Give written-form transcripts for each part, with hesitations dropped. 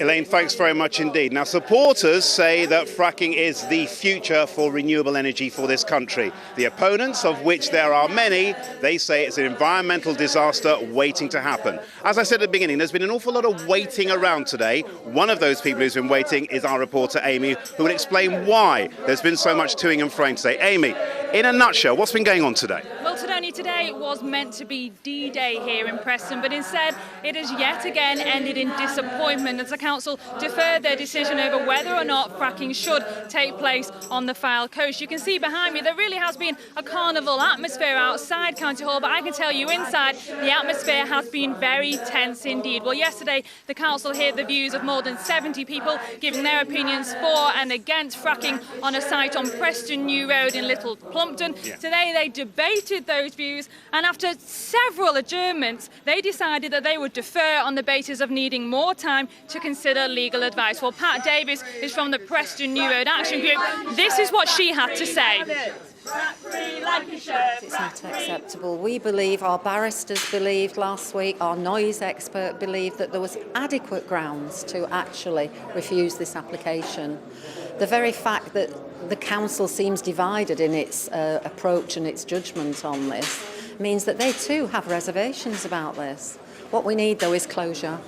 Elaine, thanks very much indeed. Now, supporters say that fracking is the future for renewable energy for this country. The opponents, of which there are many, they say it's an environmental disaster waiting to happen. As I said at the beginning, there's been an awful lot of waiting around today. One of those people who's been waiting is our reporter, Amy, who will explain why there's been so much toing and froing today. Amy, in a nutshell, what's been going on today? Well, today was meant to be D-Day here in Preston, but instead it has yet again ended in disappointment as the council deferred their decision over whether or not fracking should take place on the Fylde coast. You can see behind me there really has been a carnival atmosphere outside County Hall, but I can tell you inside the atmosphere has been very tense indeed. Well, yesterday the council heard the views of more than 70 people giving their opinions for and against fracking on a site on Preston New Road in Little Plumpton. Yeah. Today they debated those views, and after several adjournments they decided that they would defer on the basis of needing more time to consider legal advice. Well, Pat Davis is from the Preston New Road Action Group. This is what she had to say. It's not acceptable. We believe, our barristers believed last week, our noise expert believed that there was adequate grounds to actually refuse this application. The very fact that the council seems divided in its approach and its judgment on this means that they too have reservations about this. What we need though is closure.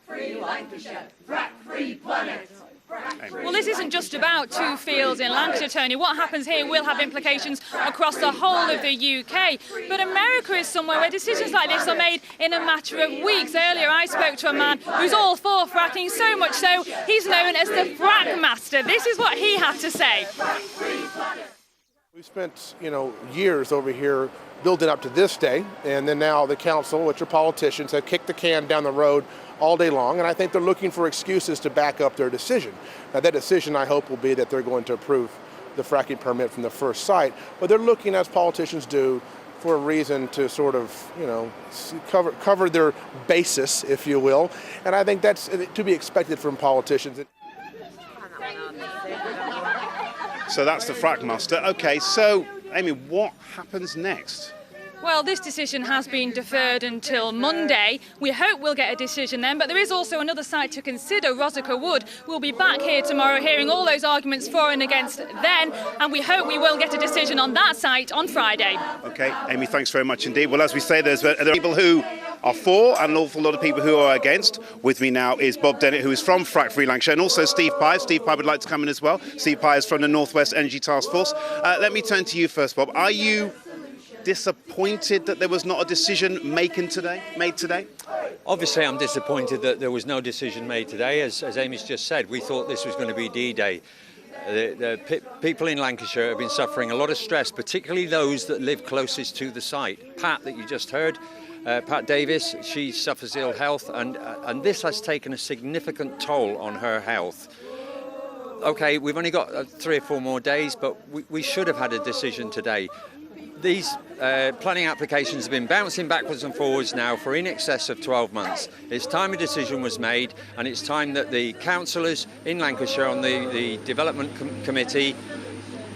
Free Lancashire, frack-free planet. Well, this isn't just about two fields in Lancashire, Tony. What happens here will have implications across the whole of the UK. But America is somewhere where decisions like this are made in a matter of weeks. Earlier, I spoke to a man who's all for fracking, so much so he's known as the Frack Master. This is what he had to say. We spent, years over here building up to this day, and then now the council, which are politicians, have kicked the can down the road all day long, and I think they're looking for excuses to back up their decision. Now, that decision, I hope, will be that they're going to approve the fracking permit from the first site, but they're looking, as politicians do, for a reason to sort of, cover their basis, if you will, and I think that's to be expected from politicians. So that's the Frack Master. Okay, so, Amy, what happens next? Well, this decision has been deferred until Monday. We hope we'll get a decision then, but there is also another site to consider, Rosica Wood. We'll be back here tomorrow hearing all those arguments for and against then, and we hope we will get a decision on that site on Friday. Okay, Amy, thanks very much indeed. Well, as we say, there are people who are for and an awful lot of people who are against. With me now is Bob Dennett, who is from Frack Free Lancashire, and also Steve Pye. Steve Pye would like to come in as well. Steve Pye is from the North West Energy Task Force. Let me turn to you first, Bob. Are you disappointed that there was not a decision made today? Obviously, I'm disappointed that there was no decision made today. As Amy's just said, we thought this was going to be D-Day. The people in Lancashire have been suffering a lot of stress, particularly those that live closest to the site. Pat, that you just heard, Pat Davis, she suffers ill health, and this has taken a significant toll on her health. Okay, we've only got 3 or 4 more days, but we should have had a decision today. These planning applications have been bouncing backwards and forwards now for in excess of 12 months. It's time a decision was made, and it's time that the councillors in Lancashire on the Development Committee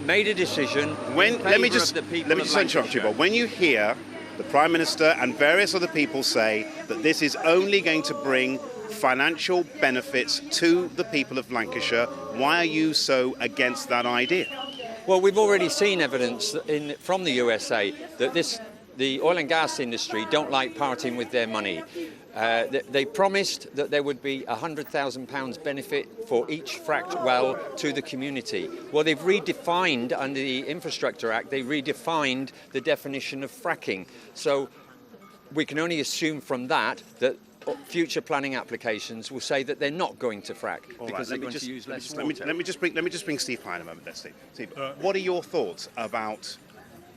made a decision. Let me just interrupt you, Bob. When you hear the Prime Minister and various other people say that this is only going to bring financial benefits to the people of Lancashire, why are you so against that idea? Well, we've already seen evidence from the USA that the oil and gas industry don't like parting with their money. They promised that there would be £100,000 benefit for each fracked well to the community. Well, they've redefined, under the Infrastructure Act, they redefined the definition of fracking. So we can only assume from that future planning applications will say that they're not going to frack because they're going to use less water. Let me just bring Steve Pye in a moment there, Steve. What are your thoughts about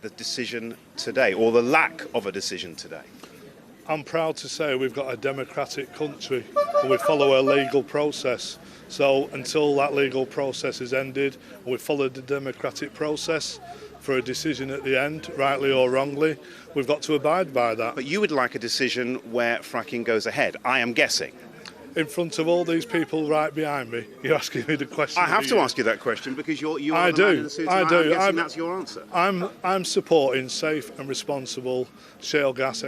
the decision today, or the lack of a decision today? I'm proud to say we've got a democratic country and we follow a legal process. So until that legal process is ended, and we follow the democratic process for a decision at the end, rightly or wrongly, we've got to abide by that. But you would like a decision where fracking goes ahead, I am guessing. In front of all these people right behind me, you're asking me the question. I have to ask you that question because you are the man in the suit. I do. I'm guessing that's your answer. I'm supporting safe and responsible shale gas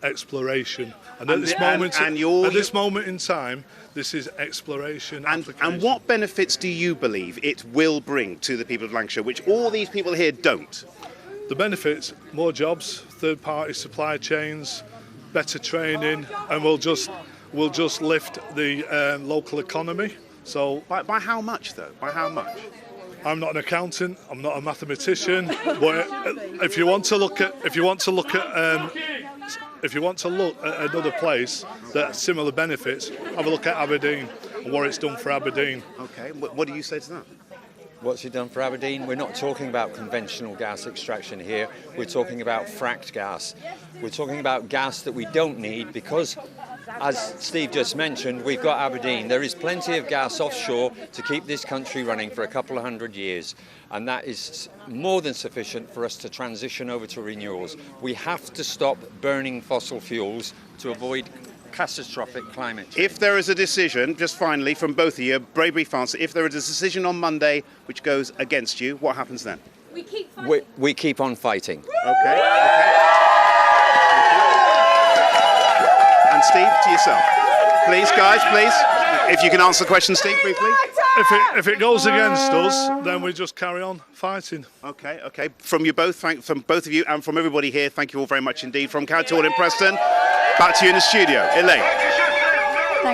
exploration. And at And this the- moment, and you're- at this moment in time, this is exploration. And application. what benefits do you believe it will bring to the people of Lancashire, which all these people here don't? The benefits: more jobs, third-party supply chains, better training, and we'll just lift the local economy. So By how much, though? By how much? I'm not an accountant, I'm not a mathematician, but if you want to look at another place that has similar benefits, have a look at Aberdeen and what it's done for Aberdeen. Okay, what do you say to that? What's it done for Aberdeen? We're not talking about conventional gas extraction here. We're talking about fracked gas. We're talking about gas that we don't need because, as Steve just mentioned, we've got Aberdeen. There is plenty of gas offshore to keep this country running for a couple of hundred years. And that is more than sufficient for us to transition over to renewables. We have to stop burning fossil fuels to avoid catastrophic climate change. If there is a decision, just finally, from both of you, very brief answer, if there is a decision on Monday which goes against you, what happens then? We keep fighting. We keep on fighting. Okay. And Steve, to yourself. Please, guys, please. If you can answer the question, Steve, briefly. If it goes against us, then we just carry on fighting. Okay. From both of you and from everybody here, thank you all very much indeed. From County Hall in Preston, back to you in the studio. Elaine.